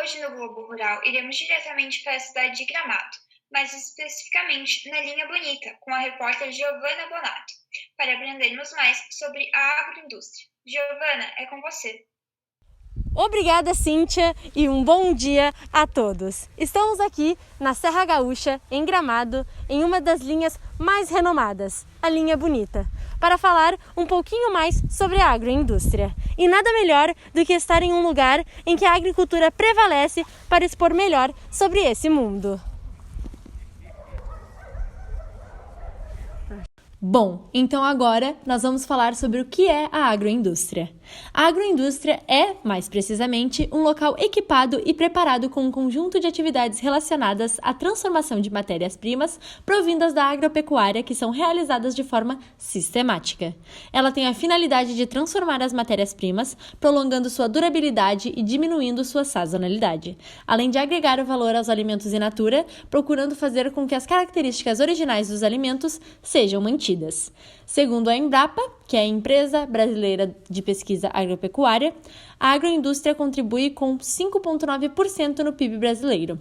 Hoje no Globo Rural iremos diretamente para a cidade de Gramado, mais especificamente na Linha Bonita, com a repórter Giovana Bonato, para aprendermos mais sobre a agroindústria. Giovana, é com você. Obrigada, Cíntia, e um bom dia a todos. Estamos aqui na Serra Gaúcha, em Gramado, em uma das linhas mais renomadas, a Linha Bonita, para falar um pouquinho mais sobre a agroindústria. E nada melhor do que estar em um lugar em que a agricultura prevalece para expor melhor sobre esse mundo. Bom, então agora nós vamos falar sobre o que é a agroindústria. A agroindústria é, mais precisamente, um local equipado e preparado com um conjunto de atividades relacionadas à transformação de matérias-primas provindas da agropecuária que são realizadas de forma sistemática. Ela tem a finalidade de transformar as matérias-primas, prolongando sua durabilidade e diminuindo sua sazonalidade, além de agregar o valor aos alimentos in natura, procurando fazer com que as características originais dos alimentos sejam mantidas. Segundo a Embrapa, que é a Empresa Brasileira de Pesquisa Agropecuária, a agroindústria contribui com 5,9% no PIB brasileiro.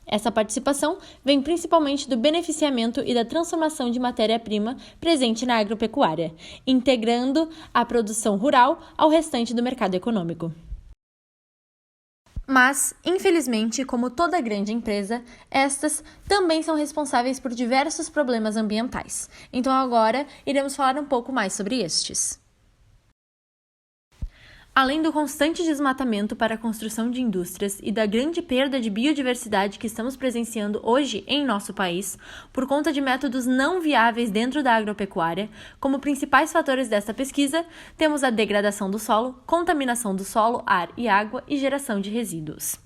Essa participação vem principalmente do beneficiamento e da transformação de matéria-prima presente na agropecuária, integrando a produção rural ao restante do mercado econômico. Mas, infelizmente, como toda grande empresa, estas também são responsáveis por diversos problemas ambientais. Então agora iremos falar um pouco mais sobre estes. Além do constante desmatamento para a construção de indústrias e da grande perda de biodiversidade que estamos presenciando hoje em nosso país, por conta de métodos não viáveis dentro da agropecuária, como principais fatores desta pesquisa, temos a degradação do solo, contaminação do solo, ar e água e geração de resíduos.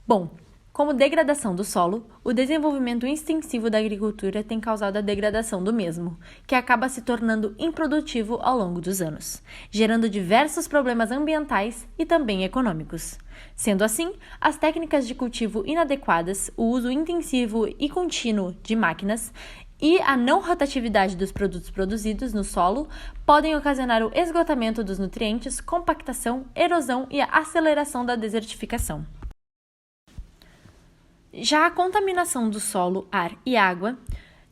Bom, como degradação do solo, o desenvolvimento extensivo da agricultura tem causado a degradação do mesmo, que acaba se tornando improdutivo ao longo dos anos, gerando diversos problemas ambientais e também econômicos. Sendo assim, as técnicas de cultivo inadequadas, o uso intensivo e contínuo de máquinas e a não rotatividade dos produtos produzidos no solo podem ocasionar o esgotamento dos nutrientes, compactação, erosão e a aceleração da desertificação. Já a contaminação do solo, ar e água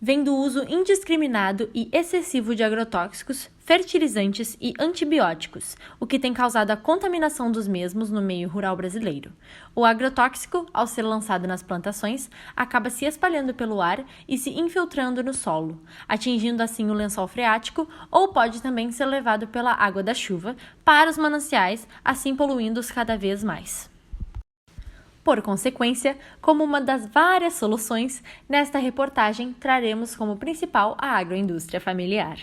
vem do uso indiscriminado e excessivo de agrotóxicos, fertilizantes e antibióticos, o que tem causado a contaminação dos mesmos no meio rural brasileiro. O agrotóxico, ao ser lançado nas plantações, acaba se espalhando pelo ar e se infiltrando no solo, atingindo assim o lençol freático, ou pode também ser levado pela água da chuva para os mananciais, assim poluindo-os cada vez mais. Por consequência, como uma das várias soluções, nesta reportagem traremos como principal a agroindústria familiar.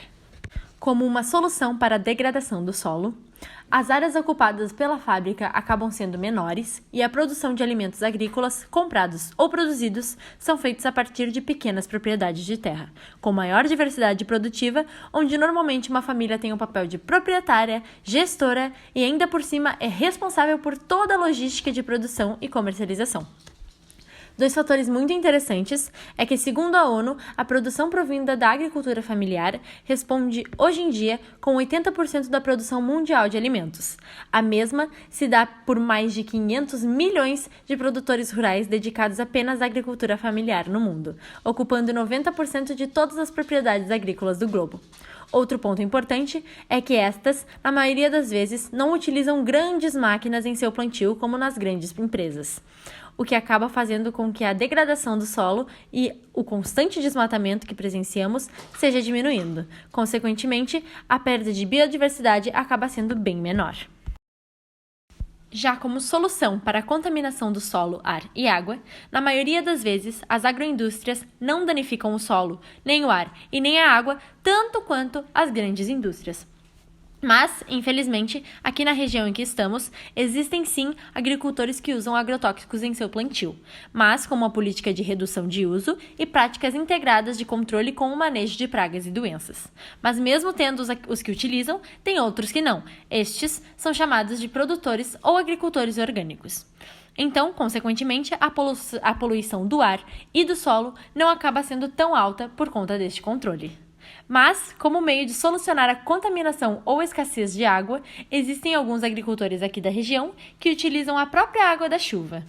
Como uma solução para a degradação do solo, as áreas ocupadas pela fábrica acabam sendo menores e a produção de alimentos agrícolas comprados ou produzidos são feitos a partir de pequenas propriedades de terra, com maior diversidade produtiva, onde normalmente uma família tem o papel de proprietária, gestora e ainda por cima é responsável por toda a logística de produção e comercialização. Dois fatores muito interessantes é que, segundo a ONU, a produção provinda da agricultura familiar responde, hoje em dia, com 80% da produção mundial de alimentos. A mesma se dá por mais de 500 milhões de produtores rurais dedicados apenas à agricultura familiar no mundo, ocupando 90% de todas as propriedades agrícolas do globo. Outro ponto importante é que estas, na maioria das vezes, não utilizam grandes máquinas em seu plantio como nas grandes empresas, o que acaba fazendo com que a degradação do solo e o constante desmatamento que presenciamos seja diminuindo. Consequentemente, a perda de biodiversidade acaba sendo bem menor. Já como solução para a contaminação do solo, ar e água, na maioria das vezes, as agroindústrias não danificam o solo, nem o ar e nem a água, tanto quanto as grandes indústrias. Mas, infelizmente, aqui na região em que estamos, existem sim agricultores que usam agrotóxicos em seu plantio, mas com uma política de redução de uso e práticas integradas de controle com o manejo de pragas e doenças. Mas mesmo tendo os que utilizam, tem outros que não. Estes são chamados de produtores ou agricultores orgânicos. Então, consequentemente, a poluição do ar e do solo não acaba sendo tão alta por conta deste controle. Mas, como meio de solucionar a contaminação ou escassez de água, existem alguns agricultores aqui da região que utilizam a própria água da chuva.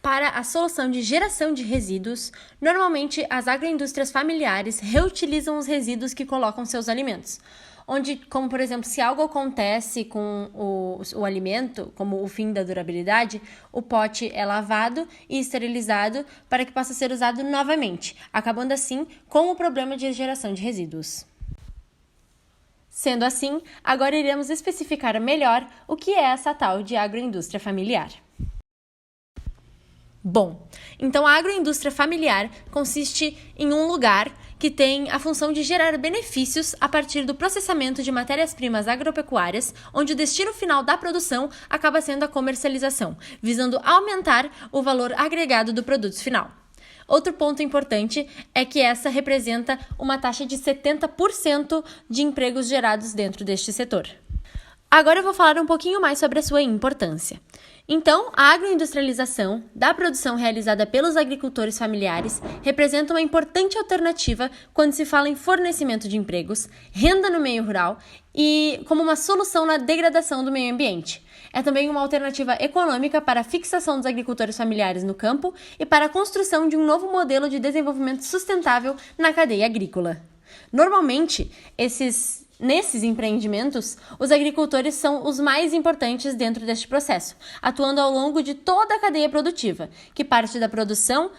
Para a solução de geração de resíduos, normalmente as agroindústrias familiares reutilizam os resíduos que colocam seus alimentos. Onde, como por exemplo, se algo acontece com o alimento, como o fim da durabilidade, o pote é lavado e esterilizado para que possa ser usado novamente, acabando assim com o problema de geração de resíduos. Sendo assim, agora iremos especificar melhor o que é essa tal de agroindústria familiar. Bom, então a agroindústria familiar consiste em um lugar que tem a função de gerar benefícios a partir do processamento de matérias-primas agropecuárias, onde o destino final da produção acaba sendo a comercialização, visando aumentar o valor agregado do produto final. Outro ponto importante é que essa representa uma taxa de 70% de empregos gerados dentro deste setor. Agora eu vou falar um pouquinho mais sobre a sua importância. Então, a agroindustrialização da produção realizada pelos agricultores familiares representa uma importante alternativa quando se fala em fornecimento de empregos, renda no meio rural e como uma solução na degradação do meio ambiente. É também uma alternativa econômica para a fixação dos agricultores familiares no campo e para a construção de um novo modelo de desenvolvimento sustentável na cadeia agrícola. Normalmente, Nesses empreendimentos, os agricultores são os mais importantes dentro deste processo, atuando ao longo de toda a cadeia produtiva, que parte da produção,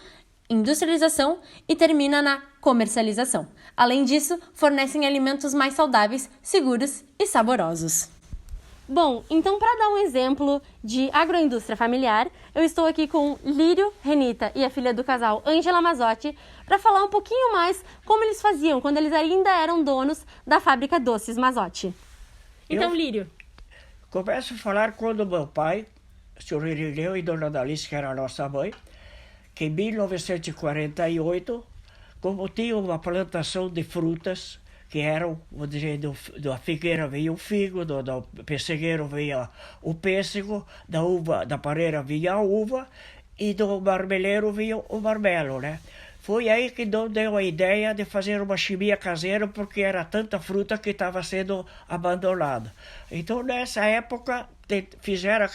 industrialização e termina na comercialização. Além disso, fornecem alimentos mais saudáveis, seguros e saborosos. Bom, então para dar um exemplo de agroindústria familiar, eu estou aqui com Lírio, Renita e a filha do casal, Ângela Mazotti, para falar um pouquinho mais como eles faziam quando eles ainda eram donos da fábrica Doces Mazotti. Então, Lírio. Começo a falar quando meu pai, o senhor Irineu e dona Dalice, que era a nossa mãe, que em 1948, como tinha uma plantação de frutas, que eram, vou dizer, da figueira veio o figo, do pessegueiro veio o pêssego, da pareira vinha a uva e do marmeleiro vinha o marmelo, né? Foi aí que deu a ideia de fazer uma chimia caseira, porque era tanta fruta que estava sendo abandonada. Então, nessa época, fizeram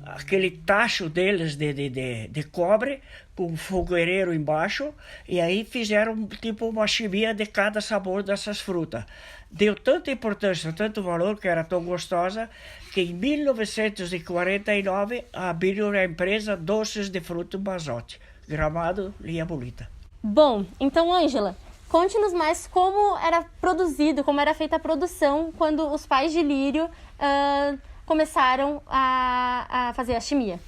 aquele tacho deles de cobre, com um fogueireiro embaixo, e aí fizeram tipo uma chimia de cada sabor dessas frutas. Deu tanta importância, tanto valor, que era tão gostosa, que em 1949 abriram a empresa Doces de Fruto Mazotti, Gramado, Linha Bonita. Bom, então, Ângela, conte-nos mais como era produzido, como era feita a produção quando os pais de Lírio começaram a fazer a chimia.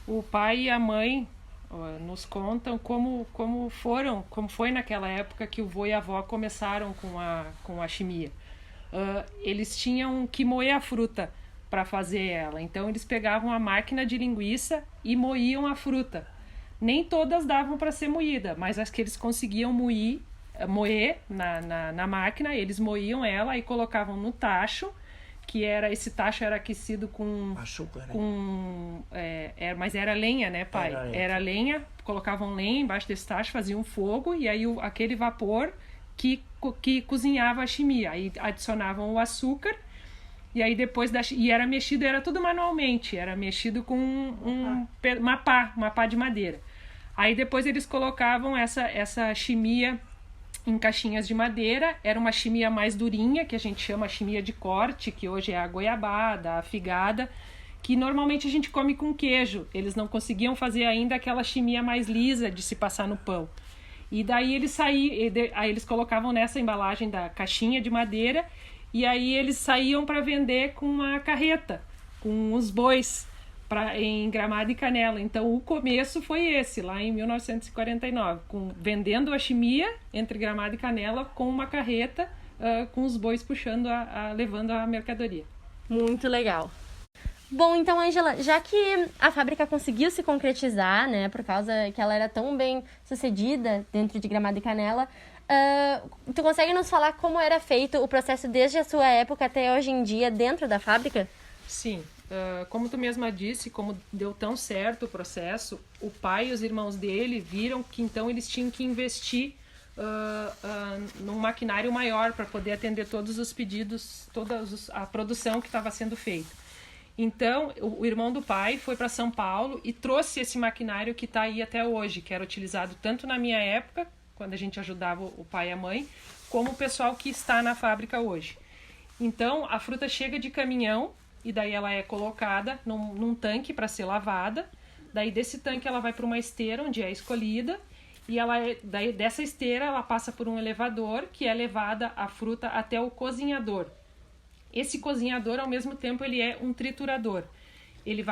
O pai e a mãe nos contam como foi naquela época que o vô e a avó começaram com a chimia. Eles tinham que moer a fruta para fazer ela, então eles pegavam a máquina de linguiça e moíam a fruta. Nem todas davam para ser moída, mas as que eles conseguiam moer na máquina, eles moíam ela e colocavam no tacho, esse tacho era aquecido com açúcar, mas era lenha, né, pai? Era lenha, colocavam lenha embaixo desse tacho, faziam fogo e aí aquele vapor que cozinhava a chimia. Aí adicionavam o açúcar e aí depois e era mexido, era tudo manualmente, era mexido com uma pá de madeira. Aí depois eles colocavam essa chimia em caixinhas de madeira, era uma chimia mais durinha, que a gente chama chimia de corte, que hoje é a goiabada, a figada, que normalmente a gente come com queijo. Eles não conseguiam fazer ainda aquela chimia mais lisa de se passar no pão. E daí aí eles colocavam nessa embalagem da caixinha de madeira e aí eles saíam para vender com uma carreta, com os bois, em Gramado e Canela. Então o começo foi esse, lá em 1949, vendendo a chimia entre Gramado e Canela com uma carreta, com os bois puxando, levando a mercadoria. Muito legal. Bom, então, Ângela, já que a fábrica conseguiu se concretizar, né, por causa que ela era tão bem sucedida dentro de Gramado e Canela, tu consegue nos falar como era feito o processo desde a sua época até hoje em dia dentro da fábrica? Sim. Como tu mesma disse, como deu tão certo o processo, o pai e os irmãos dele viram que então eles tinham que investir num maquinário maior para poder atender todos os pedidos, a produção que estava sendo feita. Então, o irmão do pai foi para São Paulo e trouxe esse maquinário que está aí até hoje, que era utilizado tanto na minha época, quando a gente ajudava o pai e a mãe, como o pessoal que está na fábrica hoje. Então, a fruta chega de caminhão e daí ela é colocada num tanque para ser lavada. Daí desse tanque ela vai para uma esteira onde é escolhida e daí dessa esteira ela passa por um elevador que é levada a fruta até o cozinhador. Esse cozinhador, ao mesmo tempo, ele é um triturador. Ele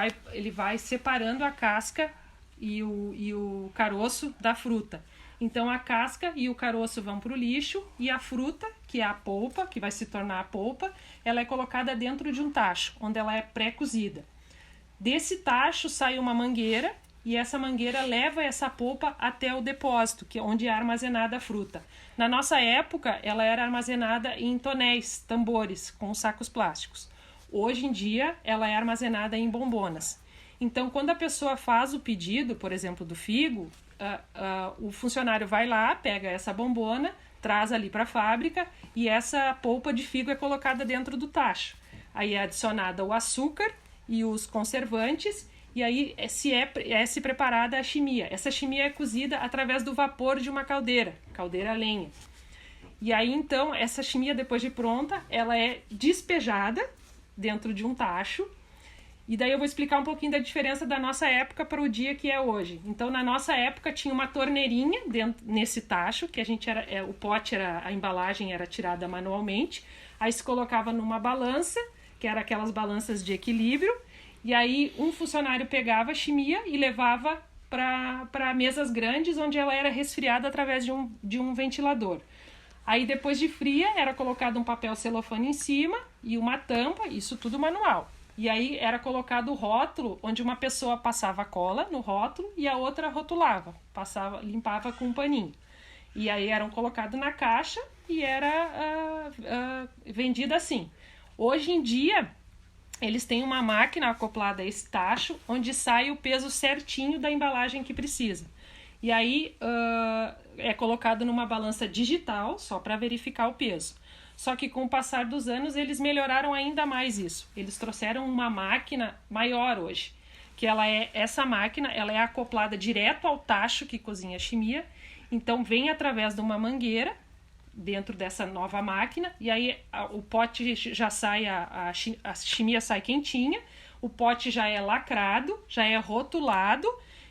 vai separando a casca e o caroço da fruta. Então, a casca e o caroço vão para o lixo e a fruta, que é a polpa, que vai se tornar a polpa, ela é colocada dentro de um tacho, onde ela é pré-cozida. Desse tacho sai uma mangueira e essa mangueira leva essa polpa até o depósito, que é onde é armazenada a fruta. Na nossa época, ela era armazenada em tonéis, tambores, com sacos plásticos. Hoje em dia, ela é armazenada em bombonas. Então, quando a pessoa faz o pedido, por exemplo, do figo, o funcionário vai lá, pega essa bombona, traz ali para a fábrica e essa polpa de figo é colocada dentro do tacho. Aí é adicionada o açúcar e os conservantes e aí se preparada a chimia. Essa chimia é cozida através do vapor de uma caldeira a lenha. E aí, então, essa chimia, depois de pronta, ela é despejada dentro de um tacho. E daí eu vou explicar um pouquinho da diferença da nossa época para o dia que é hoje. Então, na nossa época, tinha uma torneirinha nesse tacho, que a embalagem era tirada manualmente. Aí se colocava numa balança, que era aquelas balanças de equilíbrio. E aí um funcionário pegava a chimia e levava para mesas grandes, onde ela era resfriada através de um ventilador. Aí depois de fria, era colocado um papel celofane em cima e uma tampa, isso tudo manual. E aí era colocado o rótulo, onde uma pessoa passava cola no rótulo e a outra rotulava, limpava com um paninho. E aí eram colocados na caixa e era vendida assim. Hoje em dia, eles têm uma máquina acoplada a esse tacho, onde sai o peso certinho da embalagem que precisa. E aí é colocado numa balança digital, só para verificar o peso. Só que com o passar dos anos, eles melhoraram ainda mais isso. Eles trouxeram uma máquina maior hoje, que essa máquina ela é acoplada direto ao tacho que cozinha a chimia. Então vem através de uma mangueira, dentro dessa nova máquina, e aí o pote já sai, a chimia sai quentinha, o pote já é lacrado, já é rotulado,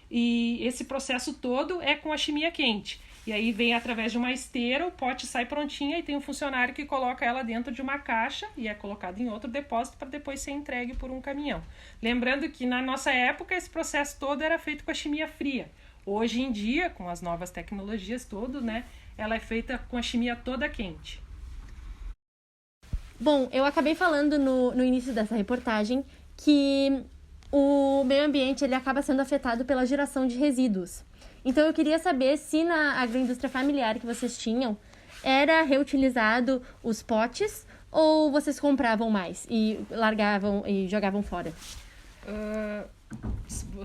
e esse processo todo é com a chimia quente. E aí vem através de uma esteira, o pote sai prontinha e tem um funcionário que coloca ela dentro de uma caixa e é colocado em outro depósito para depois ser entregue por um caminhão. Lembrando que na nossa época esse processo todo era feito com a chimia fria. Hoje em dia, com as novas tecnologias todas, né, ela é feita com a chimia toda quente. Bom, eu acabei falando no início dessa reportagem que o meio ambiente ele acaba sendo afetado pela geração de resíduos. Então eu queria saber se na agroindústria familiar que vocês tinham era reutilizado os potes ou vocês compravam mais e largavam e jogavam fora?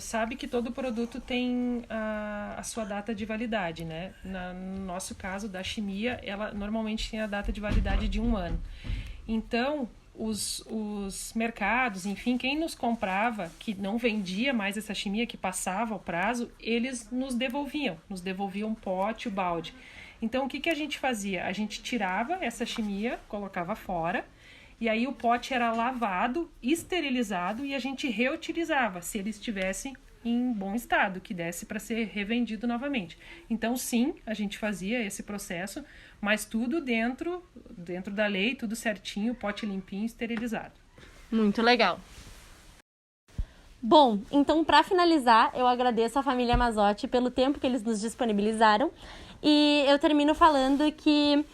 Sabe que todo produto tem a sua data de validade, né? No nosso caso, da chimia, ela normalmente tem a data de validade de 1 ano. Então, os mercados, enfim, quem nos comprava, que não vendia mais essa chimia, que passava o prazo, eles nos devolviam o pote, o balde. Então, o que a gente fazia? A gente tirava essa chimia, colocava fora, e aí o pote era lavado, esterilizado e a gente reutilizava, se eles estivessem em bom estado, que desse para ser revendido novamente. Então, sim, a gente fazia esse processo, mas tudo dentro da lei, tudo certinho, pote limpinho, esterilizado. Muito legal. Bom, então para finalizar, eu agradeço à família Mazzotti pelo tempo que eles nos disponibilizaram e eu termino falando que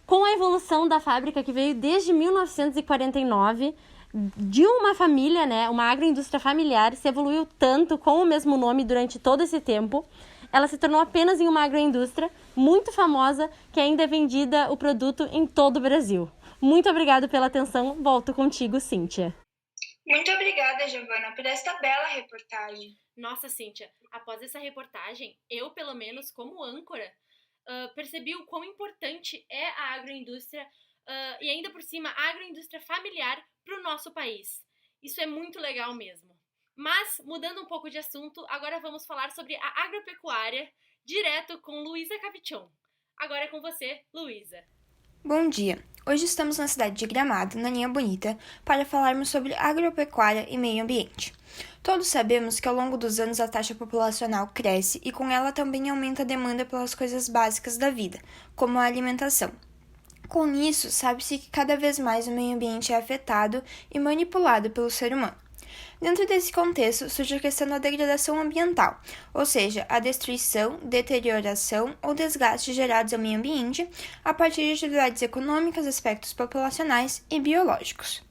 com a evolução da fábrica que veio desde 1949, de uma família, né, uma agroindústria familiar, se evoluiu tanto com o mesmo nome durante todo esse tempo, ela se tornou apenas em uma agroindústria muito famosa que ainda é vendida o produto em todo o Brasil. Muito obrigada pela atenção, volto contigo, Cíntia. Muito obrigada, Giovana, por esta bela reportagem. Nossa, Cíntia, após essa reportagem, eu, pelo menos, como âncora, percebi o quão importante é a agroindústria e ainda por cima a agroindústria familiar para o nosso país. Isso é muito legal mesmo. Mas, mudando um pouco de assunto, agora vamos falar sobre a agropecuária, direto com Luísa Capichon. Agora é com você, Luísa. Bom dia! Hoje estamos na cidade de Gramado, na Linha Bonita, para falarmos sobre agropecuária e meio ambiente. Todos sabemos que ao longo dos anos a taxa populacional cresce e com ela também aumenta a demanda pelas coisas básicas da vida, como a alimentação. Com isso, sabe-se que cada vez mais o meio ambiente é afetado e manipulado pelo ser humano. Dentro desse contexto, surge a questão da degradação ambiental, ou seja, a destruição, deterioração ou desgaste gerados ao meio ambiente a partir de atividades econômicas, aspectos populacionais e biológicos.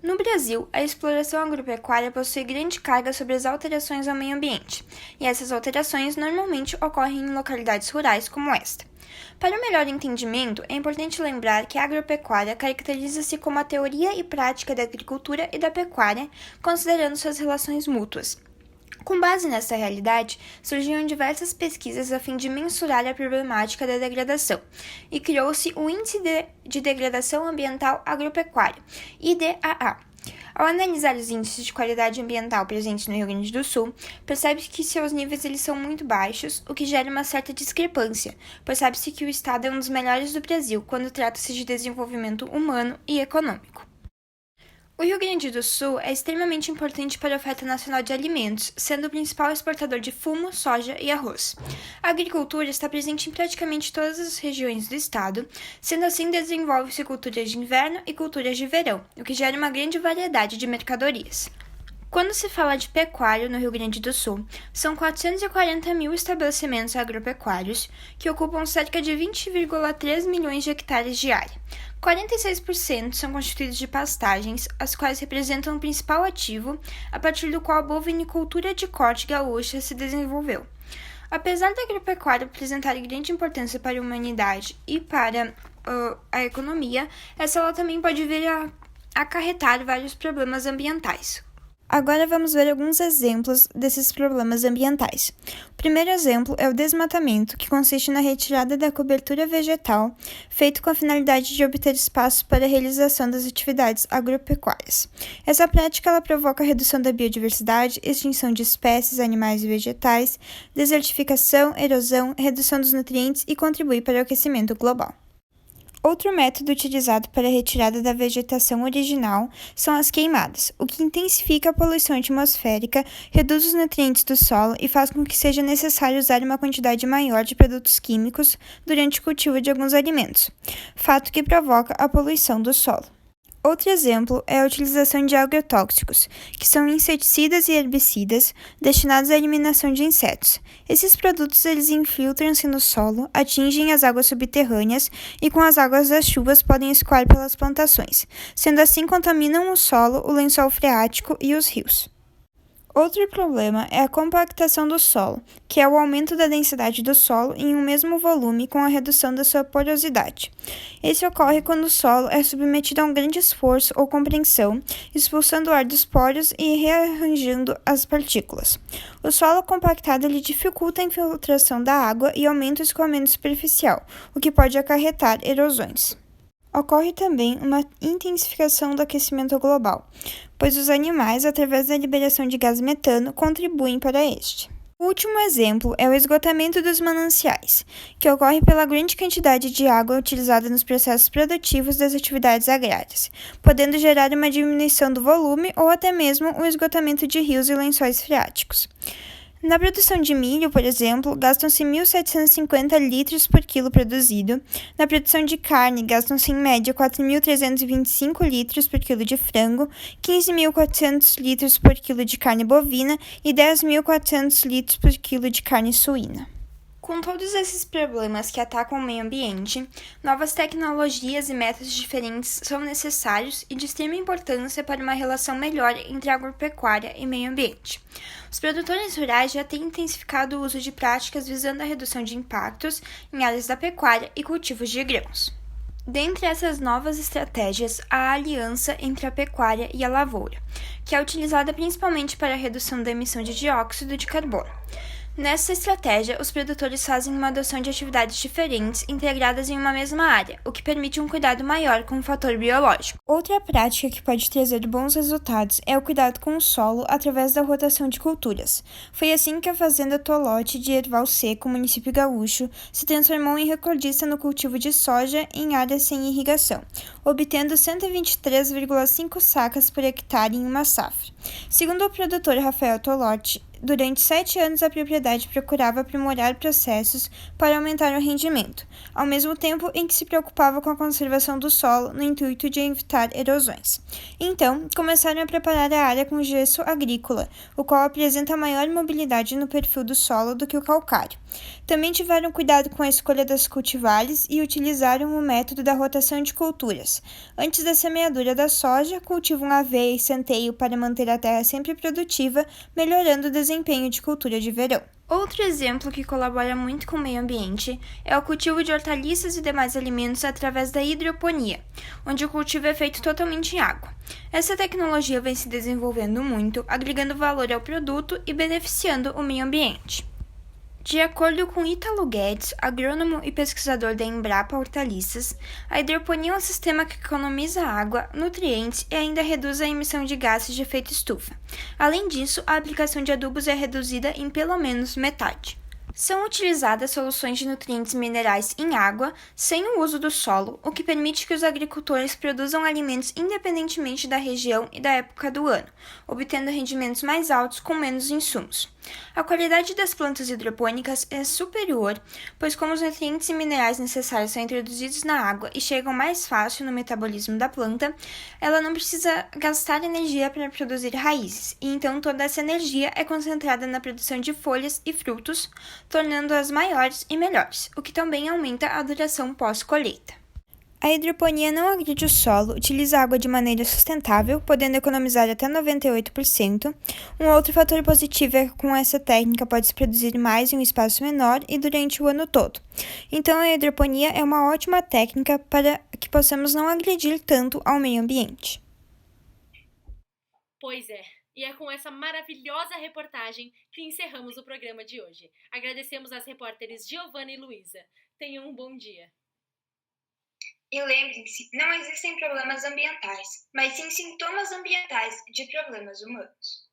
No Brasil, a exploração agropecuária possui grande carga sobre as alterações ao meio ambiente, e essas alterações normalmente ocorrem em localidades rurais como esta. Para o melhor entendimento, é importante lembrar que a agropecuária caracteriza-se como a teoria e prática da agricultura e da pecuária, considerando suas relações mútuas. Com base nessa realidade, surgiram diversas pesquisas a fim de mensurar a problemática da degradação, e criou-se o Índice de Degradação Ambiental Agropecuária, IDAA. Ao analisar os índices de qualidade ambiental presentes no Rio Grande do Sul, percebe-se que seus níveis são muito baixos, o que gera uma certa discrepância, pois sabe-se que o estado é um dos melhores do Brasil quando trata-se de desenvolvimento humano e econômico. O Rio Grande do Sul é extremamente importante para a oferta nacional de alimentos, sendo o principal exportador de fumo, soja e arroz. A agricultura está presente em praticamente todas as regiões do estado, sendo assim desenvolve-se culturas de inverno e culturas de verão, o que gera uma grande variedade de mercadorias. Quando se fala de pecuária no Rio Grande do Sul, são 440 mil estabelecimentos agropecuários, que ocupam cerca de 20,3 milhões de hectares de área. 46% são constituídos de pastagens, as quais representam o principal ativo, a partir do qual a bovinicultura de corte gaúcha se desenvolveu. Apesar da agropecuária apresentar grande importância para a humanidade e para a economia, ela também pode vir a acarretar vários problemas ambientais. Agora vamos ver alguns exemplos desses problemas ambientais. O primeiro exemplo é o desmatamento, que consiste na retirada da cobertura vegetal, feito com a finalidade de obter espaço para a realização das atividades agropecuárias. Essa prática provoca a redução da biodiversidade, extinção de espécies, animais e vegetais, desertificação, erosão, redução dos nutrientes e contribui para o aquecimento global. Outro método utilizado para a retirada da vegetação original são as queimadas, o que intensifica a poluição atmosférica, reduz os nutrientes do solo e faz com que seja necessário usar uma quantidade maior de produtos químicos durante o cultivo de alguns alimentos, fato que provoca a poluição do solo. Outro exemplo é a utilização de agrotóxicos, que são inseticidas e herbicidas destinados à eliminação de insetos. Esses produtos infiltram-se no solo, atingem as águas subterrâneas e com as águas das chuvas podem escoar pelas plantações, sendo assim contaminam o solo, o lençol freático e os rios. Outro problema é a compactação do solo, que é o aumento da densidade do solo em um mesmo volume com a redução da sua porosidade. Esse ocorre quando o solo é submetido a um grande esforço ou compressão, expulsando o ar dos poros e rearranjando as partículas. O solo compactado dificulta a infiltração da água e aumenta o escoamento superficial, o que pode acarretar erosões. Ocorre também uma intensificação do aquecimento global, pois os animais, através da liberação de gás metano, contribuem para este. O último exemplo é o esgotamento dos mananciais, que ocorre pela grande quantidade de água utilizada nos processos produtivos das atividades agrárias, podendo gerar uma diminuição do volume ou até mesmo o esgotamento de rios e lençóis freáticos. Na produção de milho, por exemplo, gastam-se 1.750 litros por quilo produzido. Na produção de carne, gastam-se em média 4.325 litros por quilo de frango, 15.400 litros por quilo de carne bovina e 10.400 litros por quilo de carne suína. Com todos esses problemas que atacam o meio ambiente, novas tecnologias e métodos diferentes são necessários e de extrema importância para uma relação melhor entre agropecuária e meio ambiente. Os produtores rurais já têm intensificado o uso de práticas visando a redução de impactos em áreas da pecuária e cultivos de grãos. Dentre essas novas estratégias, há a aliança entre a pecuária e a lavoura, que é utilizada principalmente para a redução da emissão de dióxido de carbono. Nessa estratégia, os produtores fazem uma adoção de atividades diferentes integradas em uma mesma área, o que permite um cuidado maior com o fator biológico. Outra prática que pode trazer bons resultados é o cuidado com o solo através da rotação de culturas. Foi assim que a fazenda Tolote de Erval Seco, município gaúcho, se transformou em recordista no cultivo de soja em áreas sem irrigação, obtendo 123,5 sacas por hectare em uma safra. Segundo o produtor Rafael Tolote, durante 7 anos, a propriedade procurava aprimorar processos para aumentar o rendimento, ao mesmo tempo em que se preocupava com a conservação do solo no intuito de evitar erosões. Então, começaram a preparar a área com gesso agrícola, o qual apresenta maior mobilidade no perfil do solo do que o calcário. Também tiveram cuidado com a escolha das cultivares e utilizaram o método da rotação de culturas. Antes da semeadura da soja, cultivam aveia e centeio para manter a terra sempre produtiva, melhorando o desempenho de cultura de verão. Outro exemplo que colabora muito com o meio ambiente é o cultivo de hortaliças e demais alimentos através da hidroponia, onde o cultivo é feito totalmente em água. Essa tecnologia vem se desenvolvendo muito, agregando valor ao produto e beneficiando o meio ambiente. De acordo com Ítalo Guedes, agrônomo e pesquisador da Embrapa Hortaliças, a hidroponia é um sistema que economiza água, nutrientes e ainda reduz a emissão de gases de efeito estufa. Além disso, a aplicação de adubos é reduzida em pelo menos metade. São utilizadas soluções de nutrientes minerais em água, sem o uso do solo, o que permite que os agricultores produzam alimentos independentemente da região e da época do ano, obtendo rendimentos mais altos com menos insumos. A qualidade das plantas hidropônicas é superior, pois como os nutrientes e minerais necessários são introduzidos na água e chegam mais fácil no metabolismo da planta, ela não precisa gastar energia para produzir raízes, e então toda essa energia é concentrada na produção de folhas e frutos, tornando-as maiores e melhores, o que também aumenta a duração pós-colheita. A hidroponia não agride o solo, utiliza água de maneira sustentável, podendo economizar até 98%. Um outro fator positivo é que com essa técnica pode-se produzir mais em um espaço menor e durante o ano todo. Então a hidroponia é uma ótima técnica para que possamos não agredir tanto ao meio ambiente. Pois é. E é com essa maravilhosa reportagem que encerramos o programa de hoje. Agradecemos às repórteres Giovana e Luísa. Tenham um bom dia. E lembrem-se, não existem problemas ambientais, mas sim sintomas ambientais de problemas humanos.